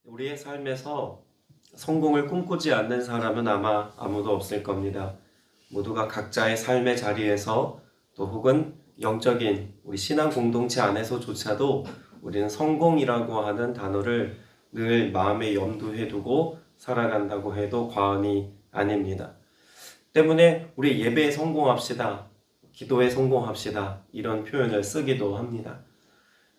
우리의 삶에서 성공을 꿈꾸지 않는 사람은 아마 아무도 없을 겁니다. 모두가 각자의 삶의 자리에서 또 혹은 영적인 우리 신앙 공동체 안에서조차도 우리는 성공이라고 하는 단어를 늘 마음에 염두에 두고 살아간다고 해도 과언이 아닙니다. 때문에 우리 예배에 성공합시다, 기도에 성공합시다 이런 표현을 쓰기도 합니다.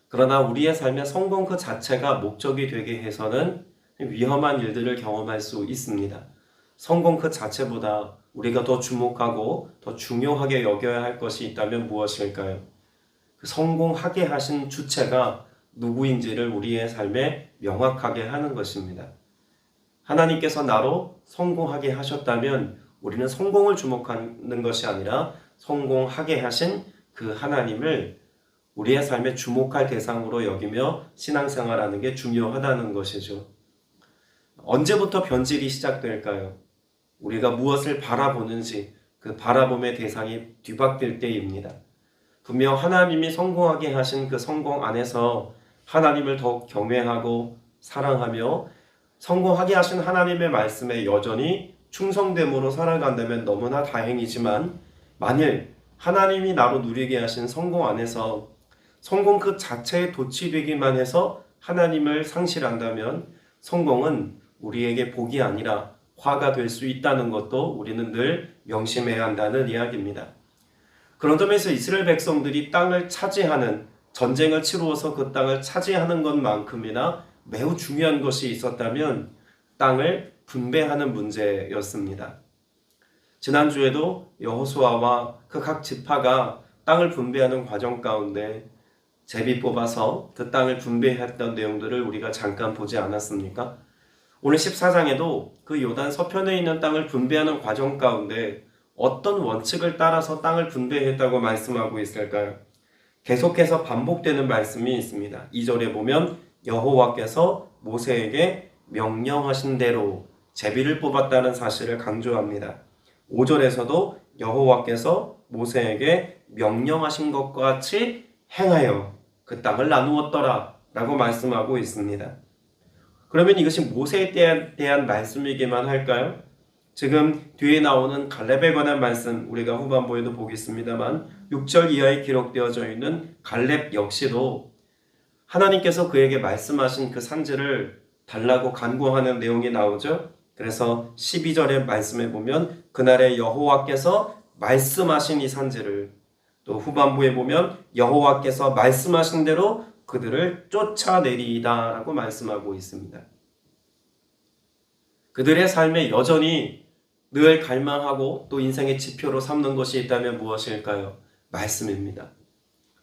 그러나 우리의 삶의 성공 그 자체가 목적이 되게 해서는 위험한 일들을 경험할 수 있습니다. 성공 그 자체보다 우리가 더 주목하고 더 중요하게 여겨야 할 것이 있다면 무엇일까요? 그 성공하게 하신 주체가 누구인지를 우리의 삶에 명확하게 하는 것입니다. 하나님께서 나로 성공하게 하셨다면 우리는 성공을 주목하는 것이 아니라 성공하게 하신 그 하나님을 우리의 삶에 주목할 대상으로 여기며 신앙생활하는 게 중요하다는 것이죠. 언제부터 변질이 시작될까요? 우리가 무엇을 바라보는지 그 바라봄의 대상이 뒤바뀔 때입니다. 분명 하나님이 성공하게 하신 그 성공 안에서 하나님을 더욱 경외하고 사랑하며 성공하게 하신 하나님의 말씀에 여전히 충성됨으로 살아간다면 너무나 다행이지만, 만일 하나님이 나로 누리게 하신 성공 안에서 성공 그 자체에 도취되기만 해서 하나님을 상실한다면 성공은 우리에게 복이 아니라 화가 될 수 있다는 것도 우리는 늘 명심해야 한다는 이야기입니다. 그런 점에서 이스라엘 백성들이 땅을 차지하는, 전쟁을 치루어서 그 땅을 차지하는 것만큼이나 매우 중요한 것이 있었다면 땅을 분배하는 문제였습니다. 지난주에도 여호수아와 그 각 지파가 땅을 분배하는 과정 가운데 제비 뽑아서 그 땅을 분배했던 내용들을 우리가 잠깐 보지 않았습니까? 오늘 14장에도 그 요단 서편에 있는 땅을 분배하는 과정 가운데 어떤 원칙을 따라서 땅을 분배했다고 말씀하고 있을까요? 계속해서 반복되는 말씀이 있습니다. 2절에 보면 여호와께서 모세에게 명령하신 대로 제비를 뽑았다는 사실을 강조합니다. 5절에서도 여호와께서 모세에게 명령하신 것과 같이 행하여 그 땅을 나누었더라 라고 말씀하고 있습니다. 그러면 이것이 모세에 대한 말씀이기만 할까요? 지금 뒤에 나오는 갈렙에 관한 말씀 우리가 후반부에도 보겠습니다만 6절 이하에 기록되어져 있는 갈렙 역시도 하나님께서 그에게 말씀하신 그 산지를 달라고 간구하는 내용이 나오죠. 그래서 12절의 말씀에 보면 그날에 여호와께서 말씀하신 이 산지를, 또 후반부에 보면 여호와께서 말씀하신 대로 그들을 쫓아내리이다 라고 말씀하고 있습니다. 그들의 삶에 여전히 늘 갈망하고 또 인생의 지표로 삼는 것이 있다면 무엇일까요? 말씀입니다.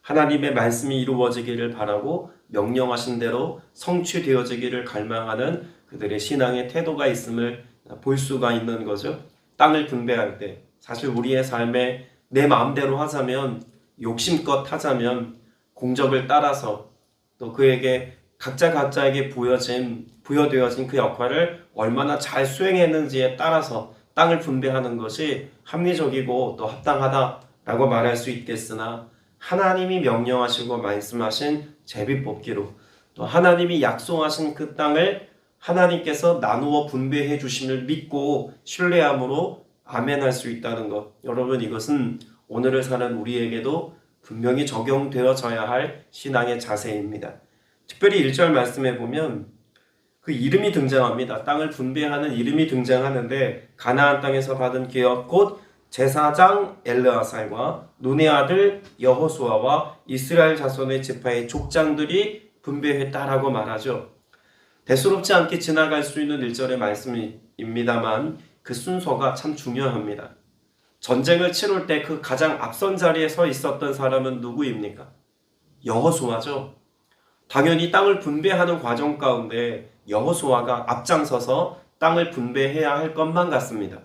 하나님의 말씀이 이루어지기를 바라고 명령하신 대로 성취되어지기를 갈망하는 그들의 신앙의 태도가 있음을 볼 수가 있는 거죠. 땅을 분배할 때 사실 우리의 삶에 내 마음대로 하자면, 욕심껏 하자면, 공적을 따라서 또 그에게 각자에게 부여되어진 그 역할을 얼마나 잘 수행했는지에 따라서 땅을 분배하는 것이 합리적이고 또 합당하다라고 말할 수 있겠으나, 하나님이 명령하시고 말씀하신 제비뽑기로 또 하나님이 약속하신 그 땅을 하나님께서 나누어 분배해 주심을 믿고 신뢰함으로 아멘할 수 있다는 것, 여러분 이것은 오늘을 사는 우리에게도 분명히 적용되어져야 할 신앙의 자세입니다. 특별히 1절 말씀에 보면 그 이름이 등장합니다. 땅을 분배하는 이름이 등장하는데 가나안 땅에서 받은 기업 곧 제사장 엘르아살과 눈의 아들 여호수아와 이스라엘 자손의 지파의 족장들이 분배했다라고 말하죠. 대수롭지 않게 지나갈 수 있는 1절의 말씀입니다만 그 순서가 참 중요합니다. 전쟁을 치룰 때 그 가장 앞선 자리에 서 있었던 사람은 누구입니까? 여호수아죠. 당연히 땅을 분배하는 과정 가운데 여호수아가 앞장서서 땅을 분배해야 할 것만 같습니다.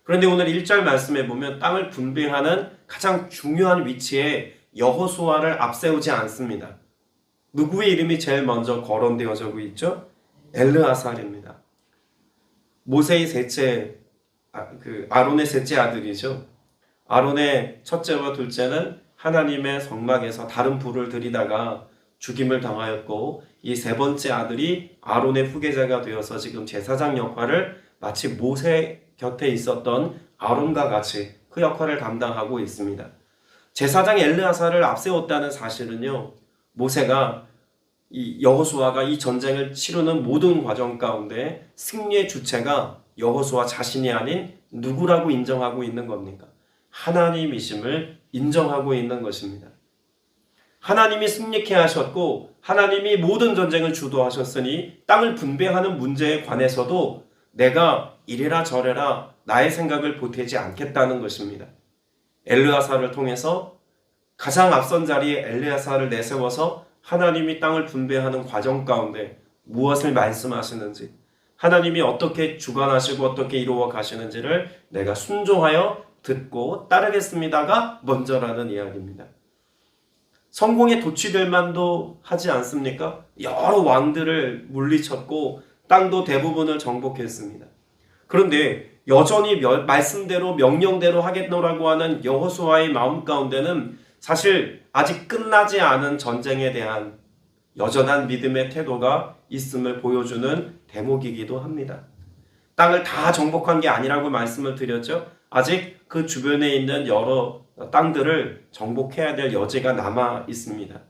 그런데 오늘 1절 말씀에 보면 땅을 분배하는 가장 중요한 위치에 여호수아를 앞세우지 않습니다. 누구의 이름이 제일 먼저 거론되어져 있죠? 엘르아살입니다. 모세의 셋째, 아론의 셋째 아들이죠. 아론의 첫째와 둘째는 하나님의 성막에서 다른 불을 들이다가 죽임을 당하였고 이 세 번째 아들이 아론의 후계자가 되어서 지금 제사장 역할을 마치 모세 곁에 있었던 아론과 같이 그 역할을 감당하고 있습니다. 제사장 엘르아사를 앞세웠다는 사실은요, 모세가 이 여호수아가 이 전쟁을 치르는 모든 과정 가운데 승리의 주체가 여호수아 자신이 아닌 누구라고 인정하고 있는 겁니까? 하나님이심을 인정하고 있는 것입니다. 하나님이 승리케 하셨고 하나님이 모든 전쟁을 주도하셨으니 땅을 분배하는 문제에 관해서도 내가 이래라 저래라 나의 생각을 보태지 않겠다는 것입니다. 엘르아사를 통해서 가장 앞선 자리에 엘르아사를 내세워서 하나님이 땅을 분배하는 과정 가운데 무엇을 말씀하시는지, 하나님이 어떻게 주관하시고 어떻게 이루어 가시는지를 내가 순종하여 듣고 따르겠습니다가 먼저라는 이야기입니다. 성공에 도취될 만도 하지 않습니까? 여러 왕들을 물리쳤고 땅도 대부분을 정복했습니다. 그런데 여전히 말씀대로 명령대로 하겠노라고 하는 여호수아의 마음 가운데는 사실 아직 끝나지 않은 전쟁에 대한 여전한 믿음의 태도가 있음을 보여주는 대목이기도 합니다. 땅을 다 정복한 게 아니라고 말씀을 드렸죠. 아직 그 주변에 있는 여러 땅들을 정복해야 될 여지가 남아 있습니다.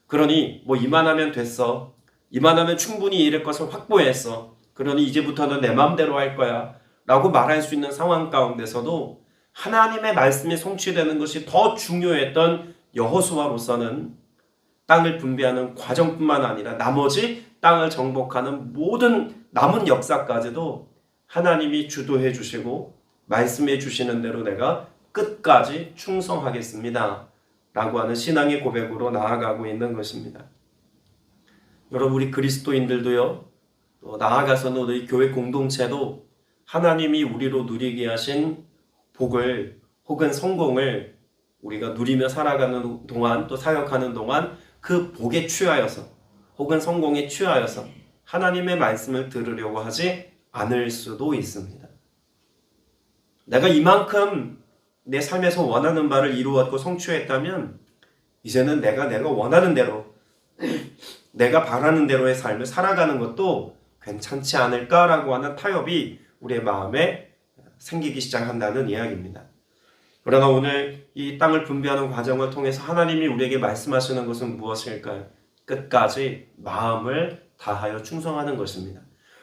그러니 뭐 이만하면 됐어. 이만하면 충분히 이럴 것을 확보했어. 그러니 이제부터는 내 마음대로 할 거야. 라고 말할 수 있는 상황 가운데서도 하나님의 말씀이 성취되는 것이 더 중요했던 여호수아로서는 땅을 분배하는 과정뿐만 아니라 나머지 땅을 정복하는 모든 남은 역사까지도 하나님이 주도해 주시고 말씀해 주시는 대로 내가 끝까지 충성하겠습니다. 라고 하는 신앙의 고백으로 나아가고 있는 것입니다. 여러분, 우리 그리스도인들도요, 또 나아가서는 우리 교회 공동체도 하나님이 우리로 누리게 하신 복을 혹은 성공을 우리가 누리며 살아가는 동안 또 사역하는 동안 그 복에 취하여서 혹은 성공에 취하여서 하나님의 말씀을 들으려고 하지 않을 수도 있습니다. 내가 이만큼 내 삶에서 원하는 바를 이루었고 성취했다면 이제는 내가 원하는 대로 내가 바라는 대로의 삶을 살아가는 것도 괜찮지 않을까라고 하는 타협이 우리의 마음에 생기기 시작한다는 이야기입니다. 그러나 오늘 이 땅을 분배하는 과정을 통해서 하나님이 우리에게 말씀하시는 것은 무엇일까요? 끝까지 마음을 다하여 충성하는 것입니다.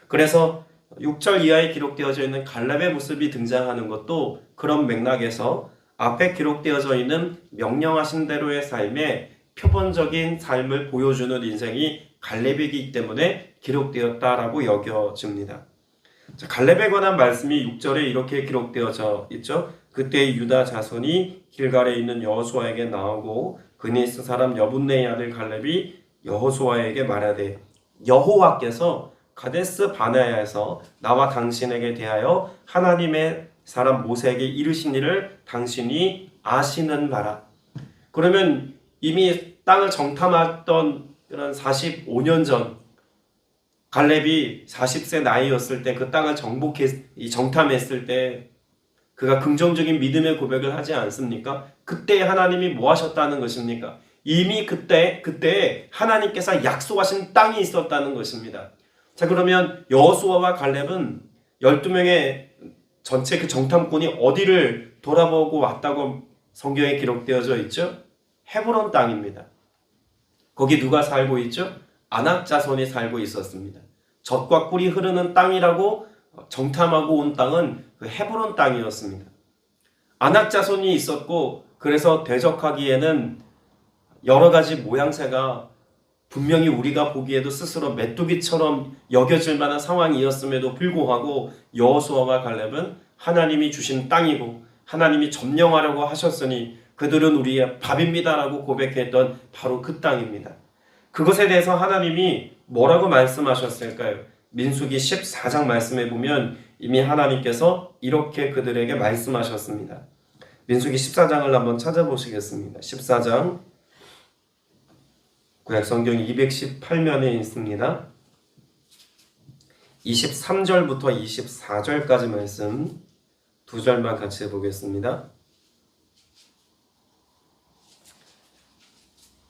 그래서 6절 이하에 기록되어져 있는 갈렙의 모습이 등장하는 것도 그런 맥락에서 앞에 기록되어져 있는 명령하신 대로의 삶의 표본적인 삶을 보여주는 인생이 갈렙이기 때문에 기록되었다라고 여겨집니다. 자, 갈렙에 관한 말씀이 6절에 이렇게 기록되어져 있죠. 그때 유다 자손이 길갈에 있는 여호수아에게 나오고 그니스 사람 여분네의 아들 갈렙이 여호수아에게 말하되 여호와께서 가데스 바네아에서 나와 당신에게 대하여 하나님의 사람 모세에게 이르신 일을 당신이 아시는 바라. 그러면 이미 땅을 정탐했던 그런 45년 전 갈렙이 40세 나이였을 때 그 땅을 정탐했을 때 그가 긍정적인 믿음의 고백을 하지 않습니까? 그때 하나님이 뭐 하셨다는 것입니까? 이미 그때 하나님께서 약속하신 땅이 있었다는 것입니다. 자, 그러면 여호수아와 갈렙은 12명의 전체 그 정탐꾼이 어디를 돌아보고 왔다고 성경에 기록되어져 있죠? 헤브론 땅입니다. 거기 누가 살고 있죠? 아낙 자손이 살고 있었습니다. 젖과 꿀이 흐르는 땅이라고 정탐하고 온 땅은 그 헤브론 땅이었습니다. 아낙 자손이 있었고 그래서 대적하기에는 여러 가지 모양새가 분명히 우리가 보기에도 스스로 메뚜기처럼 여겨질 만한 상황이었음에도 불구하고 여호수아와 갈렙은 하나님이 주신 땅이고 하나님이 점령하려고 하셨으니 그들은 우리의 밥입니다라고 고백했던 바로 그 땅입니다. 그것에 대해서 하나님이 뭐라고 말씀하셨을까요? 민수기 14장 말씀에 보면 이미 하나님께서 이렇게 그들에게 말씀하셨습니다. 민수기 14장을 한번 찾아보시겠습니다. 14장 구약성경 218면에 있습니다. 23절부터 24절까지 말씀 두 절만 같이 보겠습니다.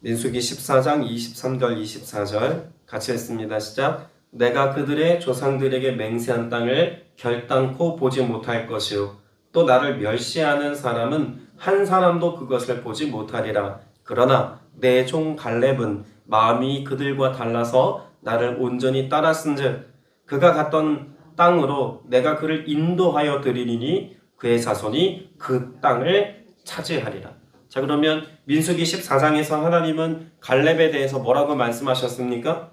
민수기 14장 23절 24절 같이 했습니다. 시작. 내가 그들의 조상들에게 맹세한 땅을 결단코 보지 못할 것이요 또 나를 멸시하는 사람은 한 사람도 그것을 보지 못하리라. 그러나 내 종 갈렙은 마음이 그들과 달라서 나를 온전히 따랐은즉 그가 갔던 땅으로 내가 그를 인도하여 드리리니 그의 자손이 그 땅을 차지하리라. 자, 그러면 민수기 14장에서 하나님은 갈렙에 대해서 뭐라고 말씀하셨습니까?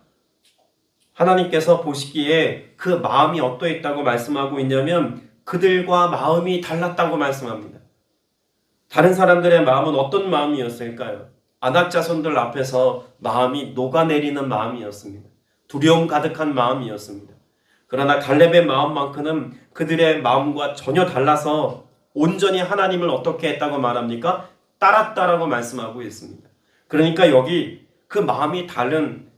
하나님께서 보시기에 그 마음이 어떠했다고 말씀하고 있냐면 그들과 마음이 달랐다고 말씀합니다. 다른 사람들의 마음은 어떤 마음이었을까요? 아낙 자손들 앞에서 마음이 녹아내리는 마음이었습니다. 두려움 가득한 마음이었습니다. 그러나 갈렙의 마음만큼은 그들의 마음과 전혀 달라서 온전히 하나님을 어떻게 했다고 말합니까? 따랐다라고 말씀하고 있습니다. 그러니까 여기 그 마음이 다른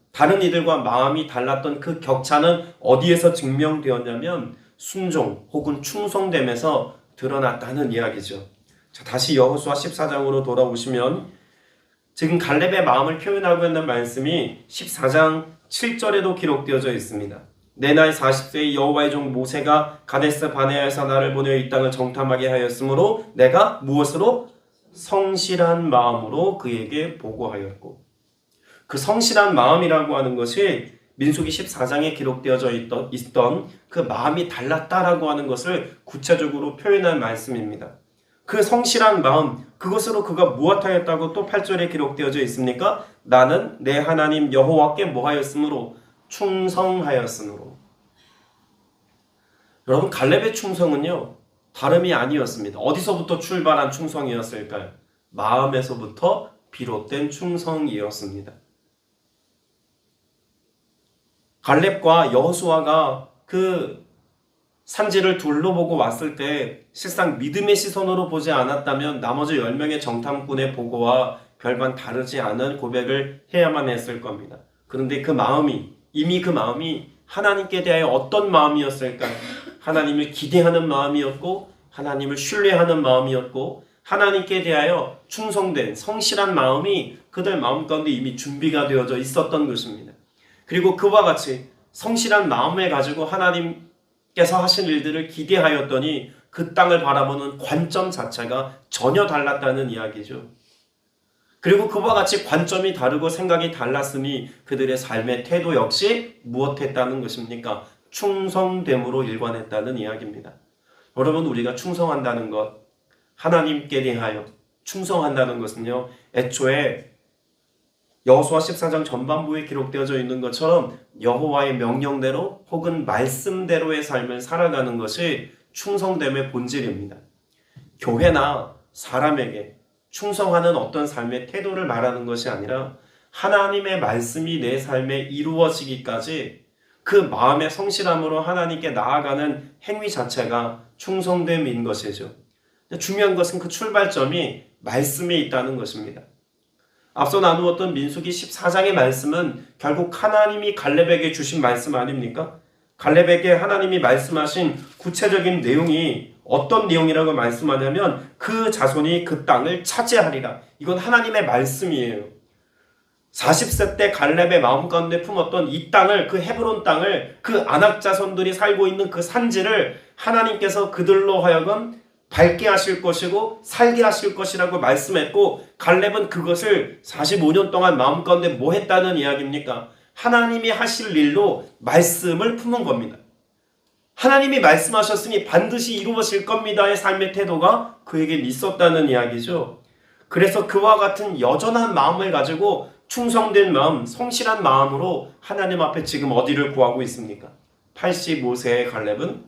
이들과 마음이 달랐던 그 격차는 어디에서 증명되었냐면 순종 혹은 충성됨에서 드러났다는 이야기죠. 자, 다시 여호수아 14장으로 돌아오시면 지금 갈렙의 마음을 표현하고 있는 말씀이 14장 7절에도 기록되어져 있습니다. 내 나이 40세의 여호와의 종 모세가 가데스 바네아에서 나를 보내어 이 땅을 정탐하게 하였으므로 내가 무엇으로? 성실한 마음으로 그에게 보고하였고, 그 성실한 마음이라고 하는 것이 민수기 14장에 기록되어져 있던 그 마음이 달랐다라고 하는 것을 구체적으로 표현한 말씀입니다. 그 성실한 마음, 그것으로 그가 무엇하였다고 또 8절에 기록되어져 있습니까? 나는 내 하나님 여호와께 뭐하였으므로? 충성하였으므로. 여러분, 갈렙의 충성은요 다름이 아니었습니다. 어디서부터 출발한 충성이었을까요? 마음에서부터 비롯된 충성이었습니다. 갈렙과 여호수아가 그 산지를 둘러보고 왔을 때 실상 믿음의 시선으로 보지 않았다면 나머지 10명의 정탐꾼의 보고와 별반 다르지 않은 고백을 해야만 했을 겁니다. 그런데 이미 그 마음이 하나님께 대하여 어떤 마음이었을까요? 하나님을 기대하는 마음이었고 하나님을 신뢰하는 마음이었고 하나님께 대하여 충성된 성실한 마음이 그들 마음 가운데 이미 준비가 되어져 있었던 것입니다. 그리고 그와 같이 성실한 마음을 가지고 하나님께서 하신 일들을 기대하였더니 그 땅을 바라보는 관점 자체가 전혀 달랐다는 이야기죠. 그리고 그와 같이 관점이 다르고 생각이 달랐으니 그들의 삶의 태도 역시 무엇했다는 것입니까? 충성됨으로 일관했다는 이야기입니다. 여러분, 우리가 충성한다는 것, 하나님께 대하여 충성한다는 것은요, 애초에 여호수아 14장 전반부에 기록되어져 있는 것처럼 여호와의 명령대로 혹은 말씀대로의 삶을 살아가는 것이 충성됨의 본질입니다. 교회나 사람에게 충성하는 어떤 삶의 태도를 말하는 것이 아니라 하나님의 말씀이 내 삶에 이루어지기까지 그 마음의 성실함으로 하나님께 나아가는 행위 자체가 충성됨인 것이죠. 중요한 것은 그 출발점이 말씀에 있다는 것입니다. 앞서 나누었던 민수기 14장의 말씀은 결국 하나님이 갈렙에게 주신 말씀 아닙니까? 갈렙에게 하나님이 말씀하신 구체적인 내용이 어떤 내용이라고 말씀하냐면 그 자손이 그 땅을 차지하리라. 이건 하나님의 말씀이에요. 40세 때 갈렙의 마음 가운데 품었던 이 땅을, 그 헤브론 땅을, 그 아낙 자손들이 살고 있는 그 산지를 하나님께서 그들로 하여금 밝게 하실 것이고 살게 하실 것이라고 말씀했고, 갈렙은 그것을 45년 동안 마음 가운데 뭐 했다는 이야기입니까? 하나님이 하실 일로 말씀을 품은 겁니다. 하나님이 말씀하셨으니 반드시 이루어질 겁니다의 삶의 태도가 그에겐 있었다는 이야기죠. 그래서 그와 같은 여전한 마음을 가지고 충성된 마음, 성실한 마음으로 하나님 앞에 지금 어디를 구하고 있습니까? 85세의 갈렙은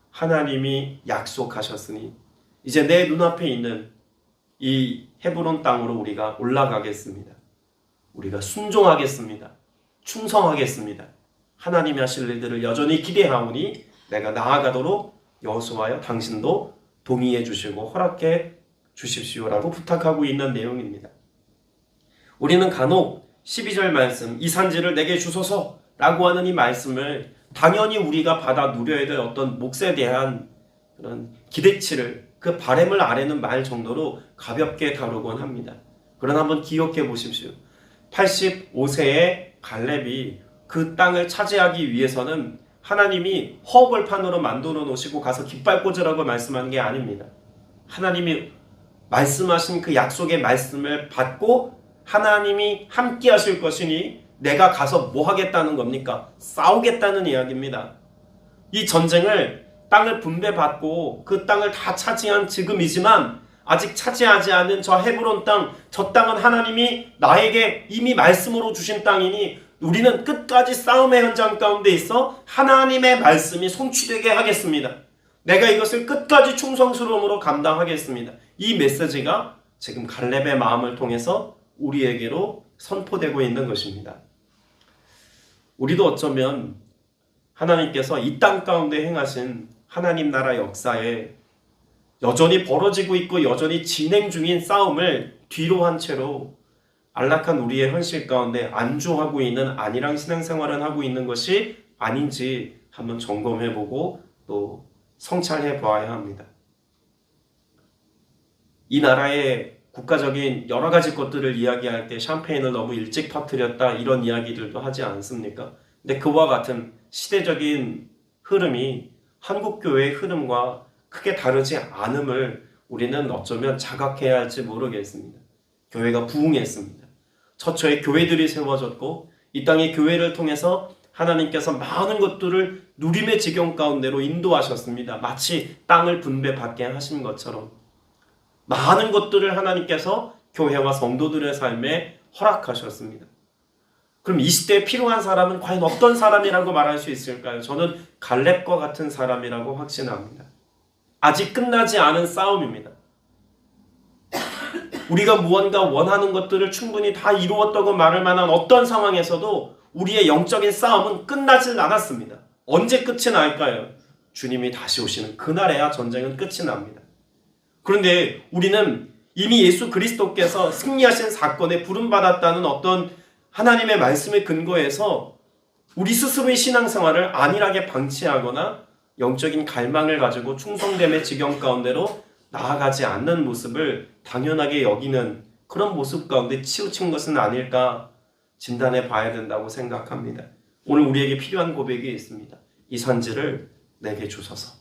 하나님이 약속하셨으니 이제 내 눈앞에 있는 이 헤브론 땅으로 우리가 올라가겠습니다. 우리가 순종하겠습니다. 충성하겠습니다. 하나님이 하실 일들을 여전히 기대하오니 내가 나아가도록 여호수아여 당신도 동의해 주시고 허락해 주십시오라고 부탁하고 있는 내용입니다. 우리는 간혹 12절 말씀, 이 산지를 내게 주소서라고 하는 이 말씀을 당연히 우리가 받아 누려야 될 어떤 몫에 대한 그런 기대치를, 그 바람을 아래는 말 정도로 가볍게 다루곤 합니다. 그러나 한번 기억해 보십시오. 85세의 갈렙이 그 땅을 차지하기 위해서는 하나님이 허벌판으로 만들어 놓으시고 가서 깃발 꽂으라고 말씀하는 게 아닙니다. 하나님이 말씀하신 그 약속의 말씀을 받고 하나님이 함께 하실 것이니 내가 가서 뭐 하겠다는 겁니까? 싸우겠다는 이야기입니다. 이 전쟁을 땅을 분배받고 그 땅을 다 차지한 지금이지만 아직 차지하지 않은 저 헤브론 땅, 저 땅은 하나님이 나에게 이미 말씀으로 주신 땅이니 우리는 끝까지 싸움의 현장 가운데 있어 하나님의 말씀이 성취되게 하겠습니다. 내가 이것을 끝까지 충성스러움으로 감당하겠습니다. 이 메시지가 지금 갈렙의 마음을 통해서 우리에게로 선포되고 있는 것입니다. 우리도 어쩌면 하나님께서 이 땅 가운데 행하신 하나님 나라 역사에 여전히 벌어지고 있고 여전히 진행 중인 싸움을 뒤로 한 채로 안락한 우리의 현실 가운데 안주하고 있는 안일한 신앙생활을 하고 있는 것이 아닌지 한번 점검해보고 또 성찰해 보아야 합니다. 이 나라의 국가적인 여러 가지 것들을 이야기할 때 샴페인을 너무 일찍 터뜨렸다 이런 이야기들도 하지 않습니까? 근데 그와 같은 시대적인 흐름이 한국교회의 흐름과 크게 다르지 않음을 우리는 어쩌면 자각해야 할지 모르겠습니다. 교회가 부흥했습니다. 처처에 교회들이 세워졌고 이 땅의 교회를 통해서 하나님께서 많은 것들을 누림의 지경 가운데로 인도하셨습니다. 마치 땅을 분배받게 하신 것처럼 많은 것들을 하나님께서 교회와 성도들의 삶에 허락하셨습니다. 그럼 이 시대에 필요한 사람은 과연 어떤 사람이라고 말할 수 있을까요? 저는 갈렙과 같은 사람이라고 확신합니다. 아직 끝나지 않은 싸움입니다. 우리가 무언가 원하는 것들을 충분히 다 이루었다고 말할 만한 어떤 상황에서도 우리의 영적인 싸움은 끝나질 않았습니다. 언제 끝이 날까요? 주님이 다시 오시는 그날에야 전쟁은 끝이 납니다. 그런데 우리는 이미 예수 그리스도께서 승리하신 사건에 부름받았다는 어떤 하나님의 말씀에 근거해서 우리 스스로의 신앙생활을 안일하게 방치하거나 영적인 갈망을 가지고 충성됨의 지경 가운데로 나아가지 않는 모습을 당연하게 여기는 그런 모습 가운데 치우친 것은 아닐까 진단해 봐야 된다고 생각합니다. 오늘 우리에게 필요한 고백이 있습니다. 이 산지를 내게 주소서.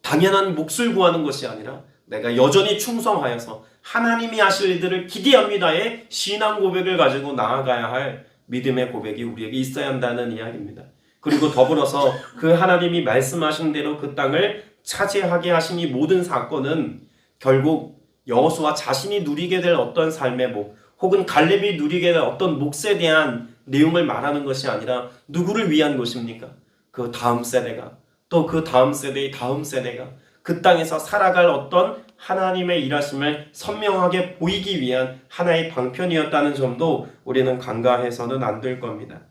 당연한 몫을 구하는 것이 아니라 내가 여전히 충성하여서 하나님이 하실 일들을 기대합니다의 신앙 고백을 가지고 나아가야 할 믿음의 고백이 우리에게 있어야 한다는 이야기입니다. 그리고 더불어서 그 하나님이 말씀하신 대로 그 땅을 차지하게 하신 이 모든 사건은 결국 여호수아 자신이 누리게 될 어떤 삶의 목 혹은 갈렙이 누리게 될 어떤 몫에 대한 내용을 말하는 것이 아니라 누구를 위한 것입니까? 그 다음 세대가 또 그 다음 세대의 다음 세대가 그 땅에서 살아갈 어떤 하나님의 일하심을 선명하게 보이기 위한 하나의 방편이었다는 점도 우리는 간과해서는 안 될 겁니다.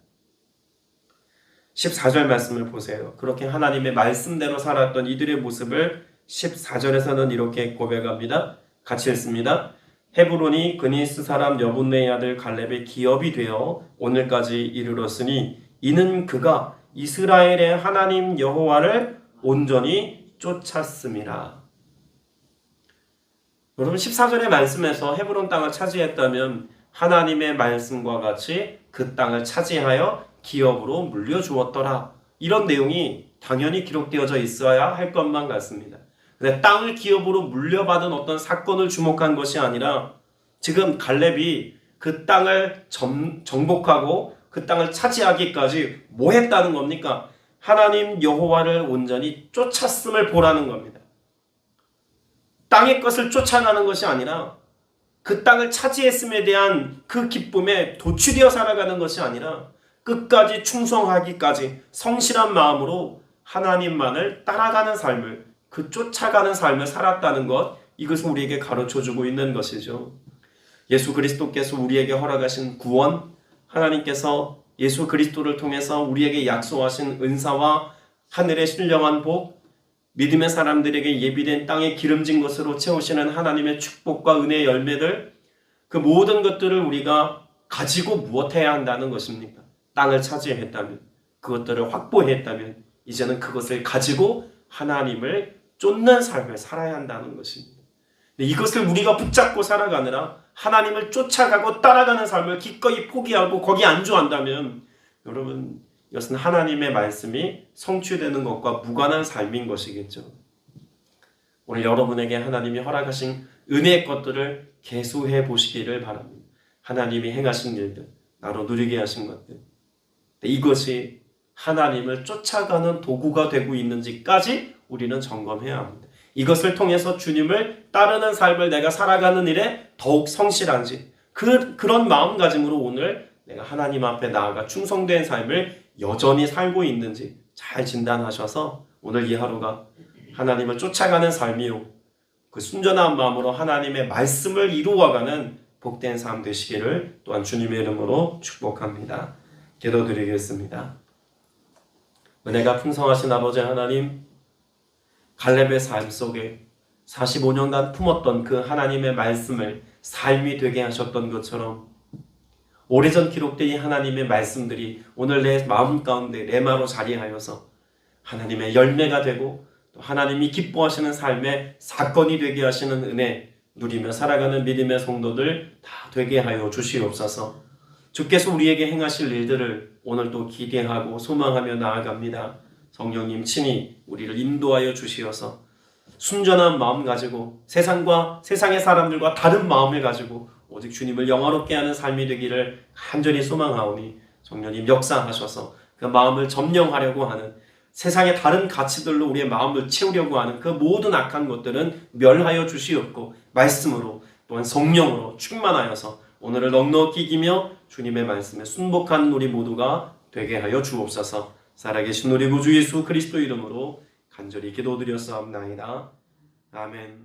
14절 말씀을 보세요. 그렇게 하나님의 말씀대로 살았던 이들의 모습을 14절에서는 이렇게 고백합니다. 같이 읽습니다. 헤브론이 그니스 사람 여분네의 아들 갈렙의 기업이 되어 오늘까지 이르렀으니 이는 그가 이스라엘의 하나님 여호와를 온전히 쫓았음이라. 여러분 14절의 말씀에서 헤브론 땅을 차지했다면 하나님의 말씀과 같이 그 땅을 차지하여 기업으로 물려주었더라. 이런 내용이 당연히 기록되어져 있어야 할 것만 같습니다. 근데 땅을 기업으로 물려받은 어떤 사건을 주목한 것이 아니라 지금 갈렙이 그 땅을 정복하고 그 땅을 차지하기까지 뭐 했다는 겁니까? 하나님 여호와를 온전히 쫓았음을 보라는 겁니다. 땅의 것을 쫓아가는 것이 아니라 그 땅을 차지했음에 대한 그 기쁨에 도취되어 살아가는 것이 아니라 끝까지 충성하기까지 성실한 마음으로 하나님만을 따라가는 삶을 그 쫓아가는 삶을 살았다는 것 이것을 우리에게 가르쳐주고 있는 것이죠. 예수 그리스도께서 우리에게 허락하신 구원 하나님께서 예수 그리스도를 통해서 우리에게 약속하신 은사와 하늘의 신령한 복 믿음의 사람들에게 예비된 땅에 기름진 것으로 채우시는 하나님의 축복과 은혜의 열매들 그 모든 것들을 우리가 가지고 무엇해야 한다는 것입니까? 땅을 차지했다면 그것들을 확보했다면 이제는 그것을 가지고 하나님을 쫓는 삶을 살아야 한다는 것입니다. 이것을 우리가 붙잡고 살아가느라 하나님을 쫓아가고 따라가는 삶을 기꺼이 포기하고 거기 안주한다면 여러분, 이것은 하나님의 말씀이 성취되는 것과 무관한 삶인 것이겠죠. 오늘 여러분에게 하나님이 허락하신 은혜의 것들을 계수해 보시기를 바랍니다. 하나님이 행하신 일들, 나로 누리게 하신 것들, 이것이 하나님을 쫓아가는 도구가 되고 있는지까지 우리는 점검해야 합니다. 이것을 통해서 주님을 따르는 삶을 내가 살아가는 일에 더욱 성실한지, 그런 마음가짐으로 오늘 내가 하나님 앞에 나아가 충성된 삶을 여전히 살고 있는지 잘 진단하셔서 오늘 이 하루가 하나님을 쫓아가는 삶이요, 그 순전한 마음으로 하나님의 말씀을 이루어가는 복된 삶 되시기를 또한 주님의 이름으로 축복합니다. 기도드리겠습니다. 은혜가 풍성하신 아버지 하나님, 갈렙의 삶 속에 45년간 품었던 그 하나님의 말씀을 삶이 되게 하셨던 것처럼 오래전 기록된 이 하나님의 말씀들이 오늘 내 마음 가운데 레마로 자리하여서 하나님의 열매가 되고 또 하나님이 기뻐하시는 삶의 사건이 되게 하시는 은혜 누리며 살아가는 믿음의 성도들 다 되게 하여 주시옵소서. 주께서 우리에게 행하실 일들을 오늘 또 기대하고 소망하며 나아갑니다. 성령님 친히 우리를 인도하여 주시어서 순전한 마음 가지고 세상과 세상의 사람들과 다른 마음을 가지고 오직 주님을 영화롭게 하는 삶이 되기를 간절히 소망하오니 성령님 역사하셔서 그 마음을 점령하려고 하는 세상의 다른 가치들로 우리의 마음을 채우려고 하는 그 모든 악한 것들은 멸하여 주시옵고 말씀으로 또한 성령으로 충만하여서 오늘을 넉넉히 이기며 주님의 말씀에 순복하는 우리 모두가 되게 하여 주옵소서. 살아계신 우리 구주 예수 그리스도 이름으로 간절히 기도드렸사옵나이다. 아멘.